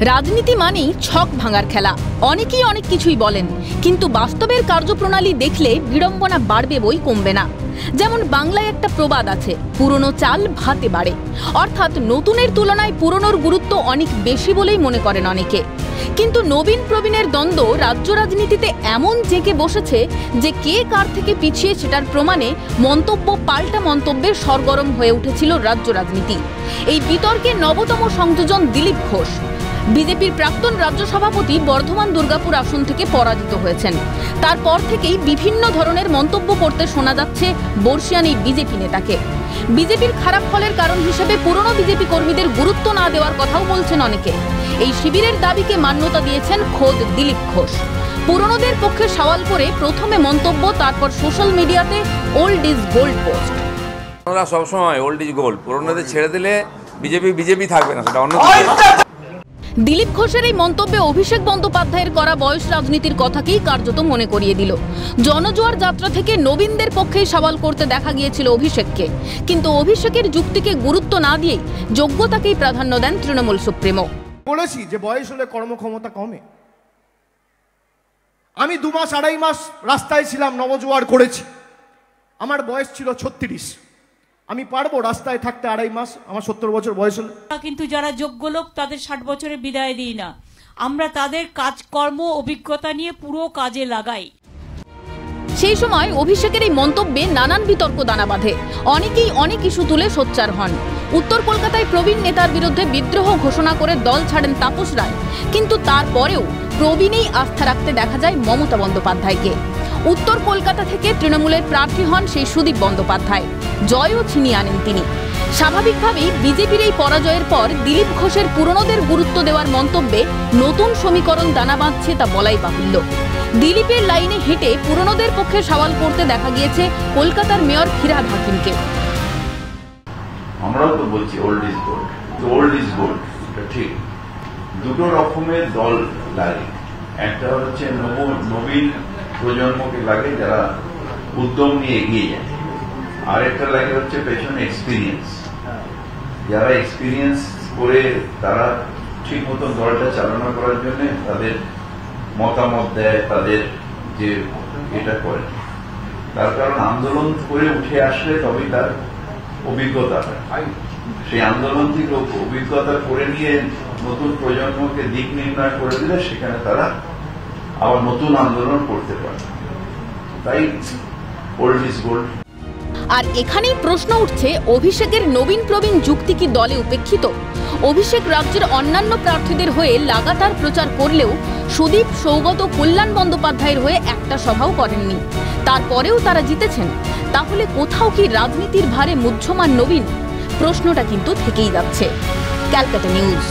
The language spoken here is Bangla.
রাজনীতি মানেই ছক ভাঙার খেলা। অনেকেই অনেক কিছুই বলেন, কিন্তু বাস্তবের কার্যপ্রণালী দেখলে বিড়ম্বনা বাড়বে বই কমবে না। যেমন বাংলায় একটা প্রবাদ আছে, পুরনো চাল ভাতে বাড়ে, অর্থাৎ নতুনের তুলনায় পুরনোর গুরুত্ব অনেক বেশি বলেই মনে করেন অনেকে। কিন্তু নবীন প্রবীণের দ্বন্দ্ব রাজ্য রাজনীতিতে এমন জেঁকে বসেছে যে কে কার থেকে পিছিয়ে সেটার প্রমাণে মন্তব্য পাল্টা মন্তব্যের সরগরম হয়ে উঠেছিল রাজ্য রাজনীতি। এই বিতর্কে নবতম সংযোজন দিলীপ ঘোষ। বিজেপির প্রাক্তন রাজ্য সভাপতি বর্ধমান দুর্গাপুর আসন থেকে পরাজিত হয়েছেন। তারপর থেকেই বিভিন্ন ধরনের মন্তব্য করতে শোনা যাচ্ছে বর্ষিয়ান এই বিজেপি নেতাকে। বিজেপির খারাপ ফলের কারণ হিসেবে পুরনো বিজেপি কর্মীদের গুরুত্ব না দেওয়ার কথাও বলছেন অনেকে। এই শিবিরের দাবিকে মান্যতা দিয়েছেন খোদ দিলীপ ঘোষ। পুরনোদের পক্ষে সওয়াল করে প্রথমে মন্তব্য, তারপর সোশ্যাল মিডিয়াতে ওল্ড ইজ গোল্ড পোস্ট। ওরা সবসময় ওল্ড ইজ গোল্ড, পুরনোদের ছেড়ে দিলে বিজেপি থাকবে না, সেটা অন্য। দিলীপ ঘোষের এই মন্তব্যে অভিষেক বন্দ্যোপাধ্যায়ের করা বয়স রাজনীতির কথাকেই কার্যত মনে করিয়ে দিল। জনজোয়ার যাত্রা থেকে নবীনদের পক্ষেই সওয়াল করতে দেখা গিয়েছিল অভিষেককে, কিন্তু অভিষেকের যুক্তিকে গুরুত্ব না দিয়েই যোগ্যতাকেই প্রাধান্য দেন তৃণমূল সুপ্রিমো। বলেছি যে বয়স হলে কর্মক্ষমতা কমে। আমি 2 মাস 2.5 মাস রাস্তায় ছিলাম, নবজোয়ার করেছি। আমার বয়স ছিল 36। আমি পারবো রাস্তায় থাকতে 2.5 মাস? আমার 70 বছর বয়স হলে। কিন্তু যারা যোগ্য লোক তাদের 60 বছরে বিদায় দিই না, আমরা তাদের কাজকর্ম অভিজ্ঞতা নিয়ে পুরো কাজে লাগাই। সেই সময় অভিষেকের এই মন্তব্যে নানান বিতর্ক দানা বাঁধে। অনেকেই অনেক ইস্যু তুলে সোচ্চার হন। উত্তর কলকাতায় প্রবীণ নেতার বিরুদ্ধে বিদ্রোহ ঘোষণা করে দল ছাড়েন তাপস রায়, কিন্তু তারপরেও প্রবীণেই আস্থা রাখতে দেখা যায় মমতা বন্দ্যোপাধ্যায়কে। উত্তর কলকাতা থেকে তৃণমূলের প্রার্থী হন সেই সুদীপ বন্দ্যোপাধ্যায়, জয়ও ছিনিয়ে আনেন তিনি। স্বাভাবিকভাবেই বিজেপির এই পরাজয়ের পর দিলীপ ঘোষের পুরনোদের গুরুত্ব দেওয়ার মন্তব্যে নতুন সমীকরণ দানা বাঁধছে তা বলাই বাহুল্য। দিলীপের লাইনে হেঁটে পুরনোদের পক্ষে সওয়াল করতে দেখা গিয়েছে কলকাতার মেয়র ফিরহাদ হাকিমকে। আমরাও তো বলছি old is gold, old is gold, এটা ঠিক। দুটো রকমের দল লাগে, একটা হচ্ছে নবীন প্রজন্মকে লাগে যারা উদ্যম নিয়ে এগিয়ে যায়, আর একটা লাগে হচ্ছে পেছনে এক্সপিরিয়েন্স, যারা এক্সপিরিয়েন্স করে তারা ঠিক মতন দলটা চালনা করার জন্য তাদের মতামত দেয়, তাদের যে এটা করে। তার কারণ আন্দোলন করে উঠে আসলে তবেই তার অভিজ্ঞতা হয়। সেই আন্দোলন থেকে অভিজ্ঞতা করে নিয়ে নতুন প্রজন্মকে দিক নির্ণয় করে দিলে সেখানে তারা আবার নতুন আন্দোলন করতে পারে। তাই ওল্ড ইজ গোল্ড। আর এখানেই প্রশ্ন উঠছে, অভিষেকের নবীন প্রবীণ যুক্তি কি দলে উপেক্ষিত? অভিষেক রাজ্যের অন্যান্য প্রার্থীদের হয়ে লাগাতার প্রচার করলেও সুদীপ, সৌগত, কল্যাণ বন্দ্যোপাধ্যায়ের হয়ে একটা সভাও করেননি। তারপরেও তারা জিতেছেন। তাহলে কোথাও কি রাজনীতির ভারে মুহ্যমান নবীন? প্রশ্নটা কিন্তু থেকেই যাচ্ছে। ক্যালকাটা নিউজ।